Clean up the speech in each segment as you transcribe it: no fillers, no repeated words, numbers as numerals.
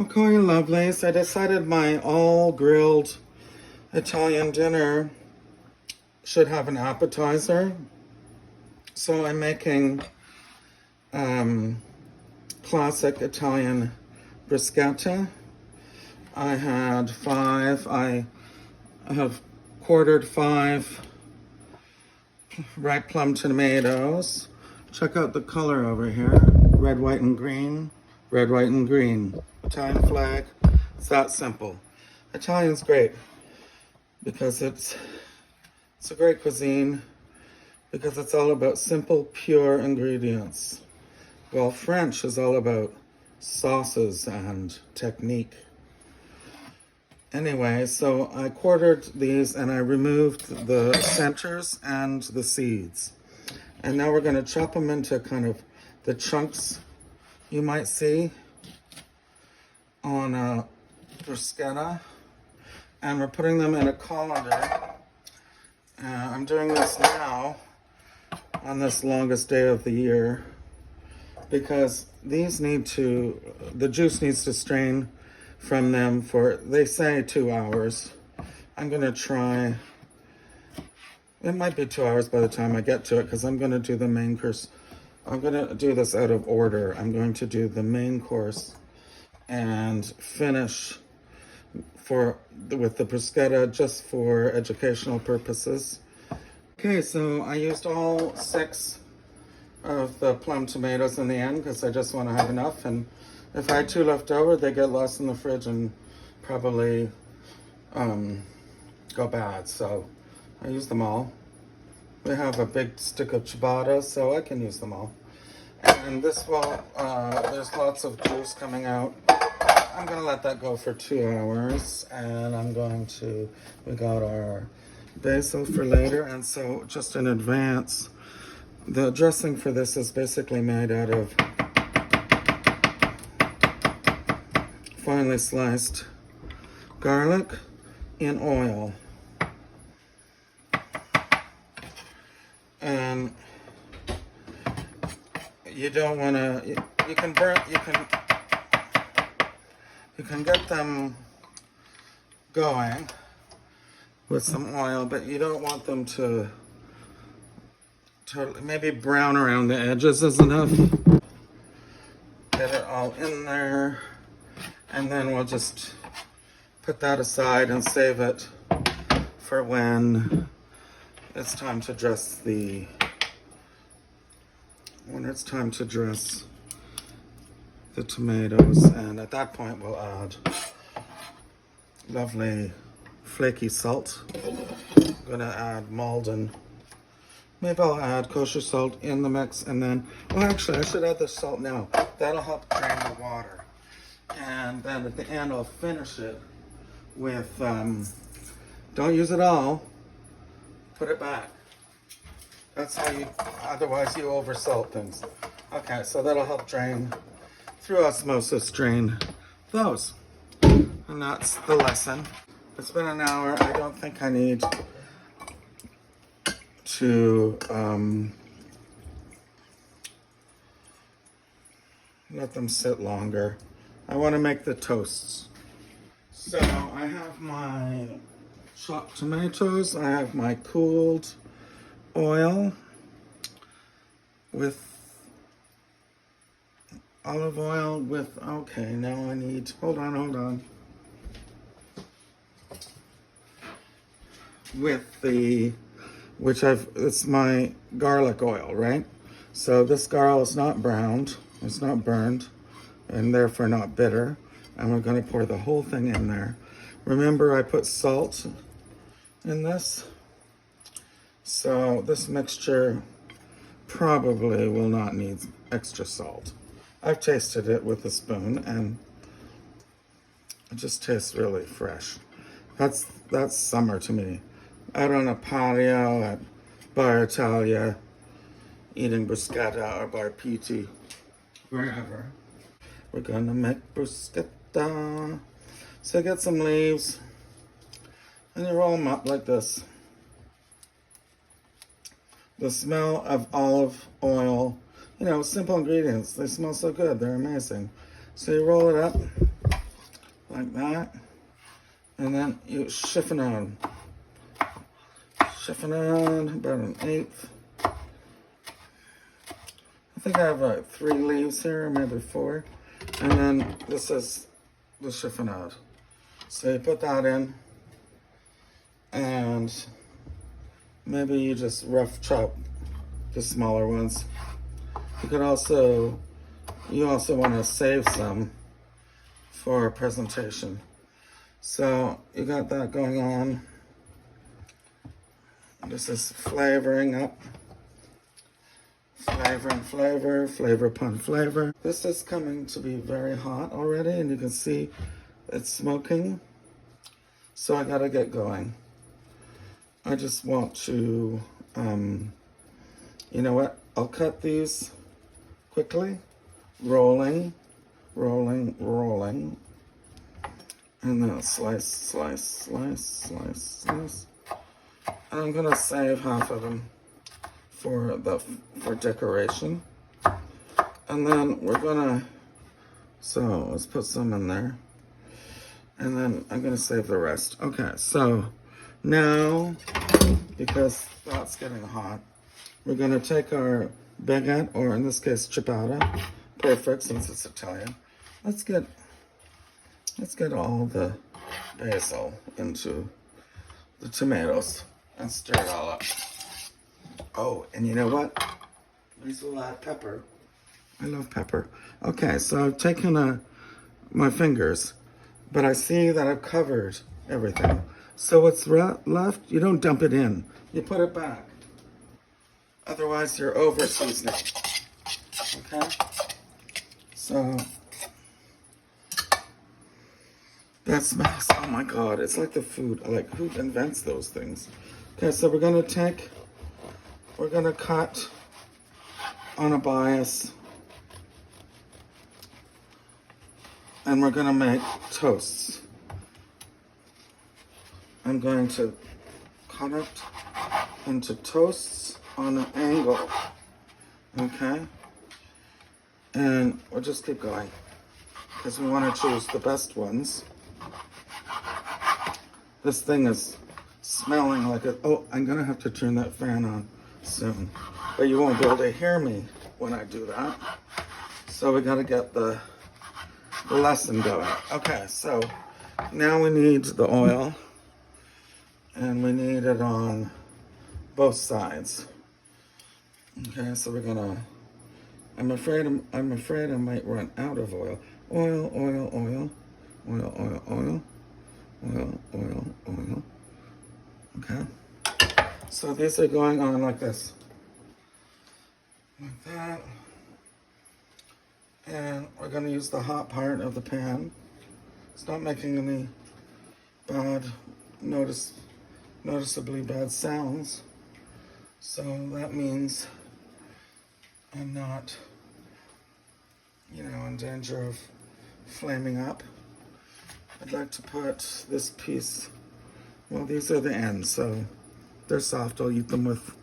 Okay, lovelies, I decided my all-grilled Italian dinner should have an appetizer. So I'm making classic Italian bruschetta. I had I have quartered 5 ripe plum tomatoes. Check out the color over here. Red, white, and green. Red, white, and green. Italian flag. It's that simple. Italian's great because it's a great cuisine because it's all about simple, pure ingredients. While French is all about sauces and technique. Anyway, so I quartered these and I removed the centers and the seeds. And now we're going to chop them into kind of the chunks you might see on a bruschetta. And we're putting them in a colander. I'm doing this now on this longest day of the year because the juice needs to strain from them for, they say 2 hours. I'm going to try, it might be 2 hours by the time I get to it because I'm going to do the main course. I'm going to do this out of order. I'm going to do the main course and finish with the bruschetta just for educational purposes. Okay, so I used all 6 of the plum tomatoes in the end because I just want to have enough, and if I had 2 left over, they get lost in the fridge and probably go bad, so I used them all. We have a big stick of ciabatta, so I can use them all. And this will, there's lots of juice coming out. I'm going to let that go for 2 hours, and we got our basil for later, and so just in advance, the dressing for this is basically made out of finely sliced garlic in oil. And you don't want to, you can get them going with some oil, but you don't want them to maybe brown around the edges is enough. Get it all in there, and then we'll just put that aside and save it for when it's time to dress the tomatoes, and at that point we'll add lovely flaky salt. I'm gonna add Malden. Maybe I'll add kosher salt in the mix, and then, well, actually I should add the salt now. That'll help drain the water. And then at the end I'll finish it with, don't use it all, put it back. That's how otherwise you oversalt things. Okay, so that'll help through osmosis, drain those. And that's the lesson. It's been an hour. I don't think I need to let them sit longer. I want to make the toasts. So I have my chopped tomatoes. I have my cooled oil with olive oil with, okay, now I need, hold on. It's my garlic oil, right? So this garlic is not browned, it's not burned, and therefore not bitter. And we're gonna pour the whole thing in there. Remember, I put salt in this. So this mixture probably will not need extra salt. I've tasted it with a spoon and it just tastes really fresh. That's summer to me. Out on a patio at Bar Italia, eating bruschetta or bar PT, wherever. We're gonna make bruschetta. So get some leaves and you roll them up like this. The smell of olive oil, simple ingredients. They smell so good, they're amazing. So you roll it up like that. And then you chiffonade. Chiffonade about an eighth. I think I have like 3 leaves here, maybe 4. And then this is the chiffonade. So you put that in, and maybe you just rough chop the smaller ones. You also want to save some for presentation. So you got that going on. This is flavoring up. Flavor upon flavor. This is coming to be very hot already, and you can see it's smoking. So I gotta get going. I just want to, you know what? I'll cut these quickly. Rolling. And then slice. And I'm gonna save half of them for decoration. And then we're gonna, so let's put some in there. And then I'm gonna save the rest. Okay, so now, because that's getting hot, we're gonna take our baguette, or in this case, ciabatta. Perfect, since it's Italian. Let's get all the basil into the tomatoes and stir it all up. Oh, and you know what? These will add pepper. I love pepper. Okay, so I've taken my fingers, but I see that I've covered everything. So what's left, you don't dump it in. You put it back. Otherwise, you're over seasoning. Okay? So that smells, oh my God, it's like the food. Like, who invents those things? Okay, so we're gonna cut on a bias, and we're gonna make toasts. I'm going to cut it into toasts on an angle, okay? And we'll just keep going, because we want to choose the best ones. This thing is smelling like it. Oh, I'm gonna have to turn that fan on soon, but you won't be able to hear me when I do that. So we gotta get the lesson going. Okay, so now we need the oil, and we need it on both sides. Okay, so we're gonna, I'm afraid I might run out of oil. Oil. Okay. So these are going on like this. Like that. And we're gonna use the hot part of the pan. It's not making any noticeably bad sounds. So that means I'm not, in danger of flaming up. I'd like to put this piece, well, these are the ends, so they're soft. I'll eat them with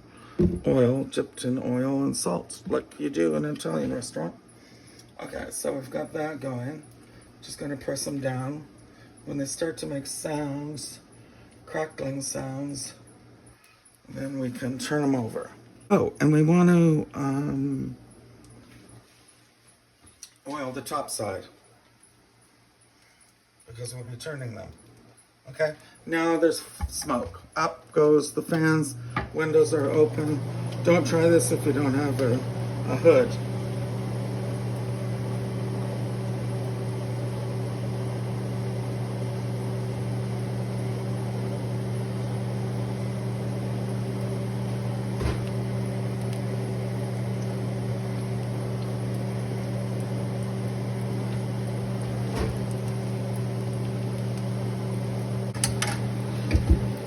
oil, dipped in oil and salt, like you do in an Italian restaurant. Okay, so we've got that going. Just gonna press them down. When they start to make sounds, crackling sounds, then we can turn them over. Oh, and we want to oil the top side, because we'll be turning them. Okay, now there's smoke. Up goes the fans, windows are open. Don't try this if you don't have a hood.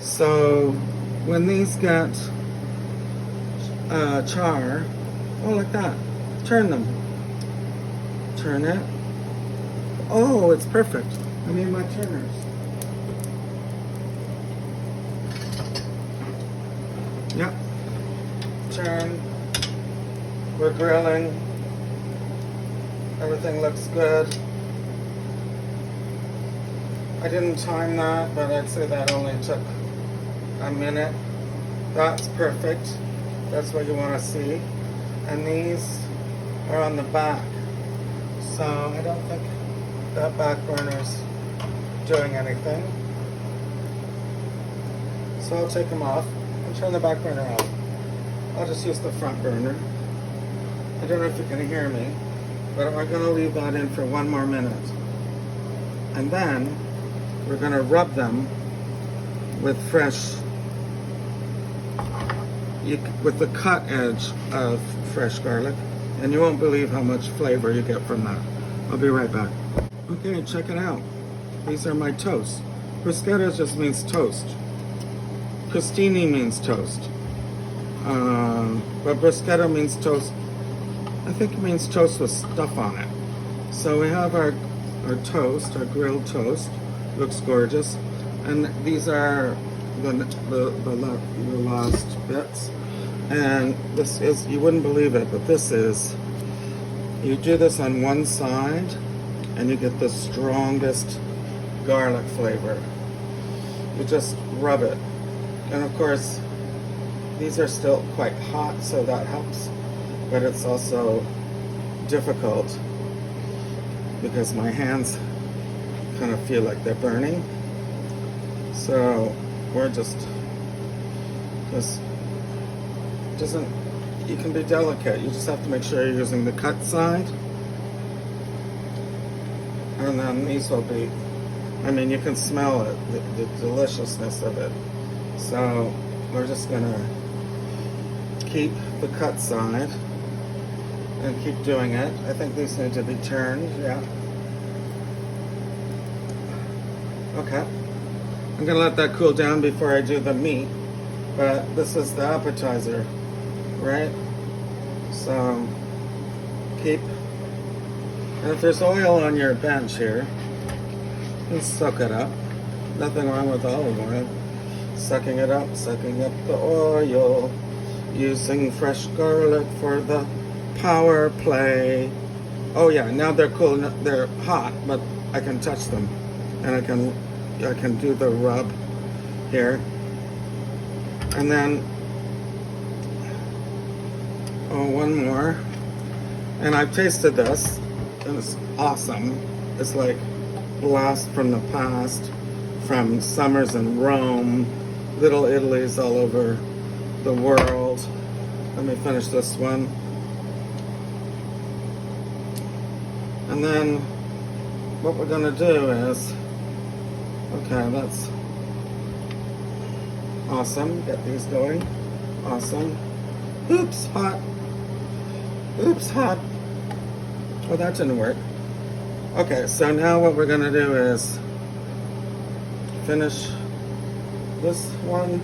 So when these get char, like that, turn them. Turn it. Oh, it's perfect. I need my turners. Yep. Turn. We're grilling. Everything looks good. I didn't time that, but I'd say that only took a minute. That's perfect. That's what you want to see. And these are on the back. So I don't think that back burner's doing anything. So I'll take them off and turn the back burner off. I'll just use the front burner. I don't know if you can hear me, but we're going to leave that in for 1 more minute. And then we're going to rub them with with the cut edge of fresh garlic, and you won't believe how much flavor you get from that. I'll be right back. Okay, check it out. These are my toast. Bruschetta just means toast. Crostini means toast. But bruschetta means toast. I think it means toast with stuff on it. So we have our toast, our grilled toast. Looks gorgeous. And these are the last bits. And this is, you wouldn't believe it, but this is, you do this on one side and you get the strongest garlic flavor. You just rub it. And of course, these are still quite hot, so that helps. But it's also difficult because my hands kind of feel like they're burning. So we're just doesn't, you can be delicate. You just have to make sure you're using the cut side. And then these will be, I mean, you can smell it, the deliciousness of it. So we're just gonna keep the cut side and keep doing it. I think these need to be turned, yeah. Okay. I'm gonna let that cool down before I do the meat, but this is the appetizer, right? So keep, and if there's oil on your bench here, you can suck it up. Nothing wrong with olive oil. Sucking it up, sucking up the oil, using fresh garlic for the power play. Oh yeah, now they're cool, they're hot, but I can touch them, and I can do the rub here. And then, oh, one more. And I've tasted this, and it's awesome. It's like blast from the past, from summers in Rome, little Italy's all over the world. Let me finish this one. And then what we're gonna do is, okay, that's awesome. Get these going. Awesome. Oops, hot. Oops, hot. Oh, that didn't work. Okay, so now what we're gonna do is finish this one.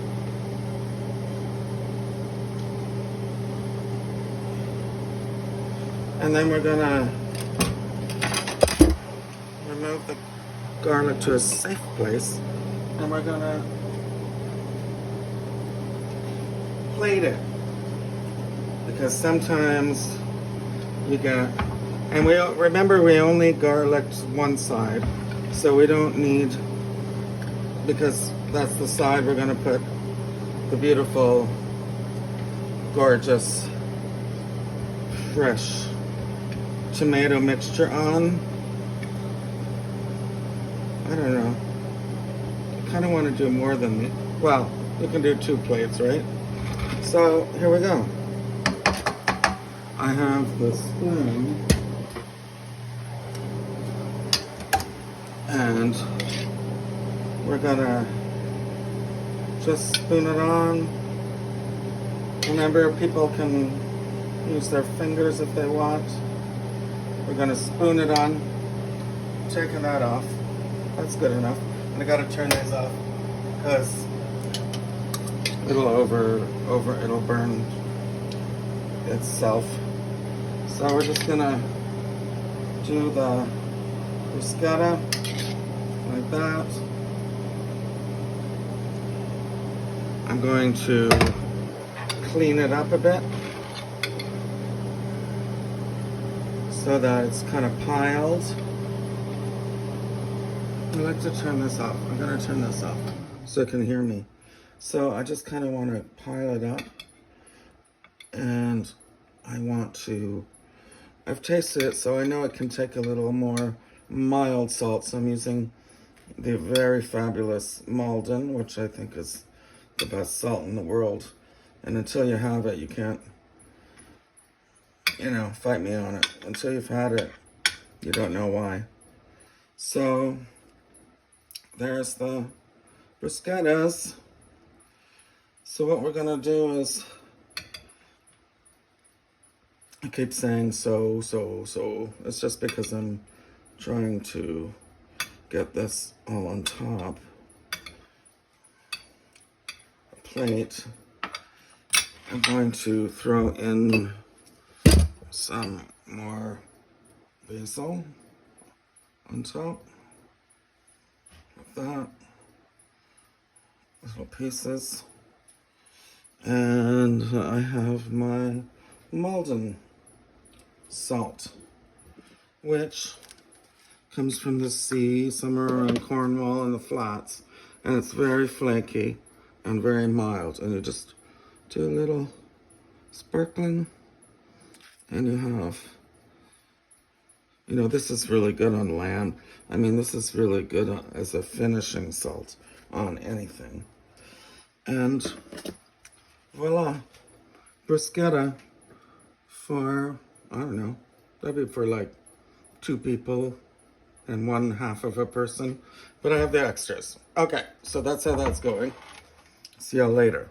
And then we're gonna remove the garlic to a safe place, and we're gonna plate it, because sometimes you get, and we remember we only garliced one side, so we don't need, because that's the side we're gonna put the beautiful, gorgeous, fresh tomato mixture on. I don't know. I kind of want to do more than the, well, you can do 2 plates, right? So here we go. I have the spoon, and we're gonna just spoon it on. Remember, people can use their fingers if they want. We're gonna spoon it on. Taking that off. That's good enough. And I gotta turn these off because it'll it'll burn itself. So we're just gonna do the bruschetta like that. I'm going to clean it up a bit so that it's kind of piled. I like to turn this off. I'm gonna turn this off so it can hear me. So I just kind of want to pile it up, and I've tasted it, so I know it can take a little more mild salt. So I'm using the very fabulous Malden, which I think is the best salt in the world. And until you have it, you can't, fight me on it. Until you've had it, you don't know why. So there's the bruschettas. So what we're gonna do is, I keep saying so. It's just because I'm trying to get this all on top. A plate. I'm going to throw in some more basil on top of that. Little pieces. And I have my Malden salt, which comes from the sea, somewhere around Cornwall in the flats, and it's very flaky and very mild. And you just do a little sparkling, and you have, this is really good on lamb. I mean, this is really good as a finishing salt on anything. And voila, bruschetta for, I don't know, that'd be for like 2 people and 1/2 of a person, but I have the extras. Okay, so that's how that's going. See y'all later.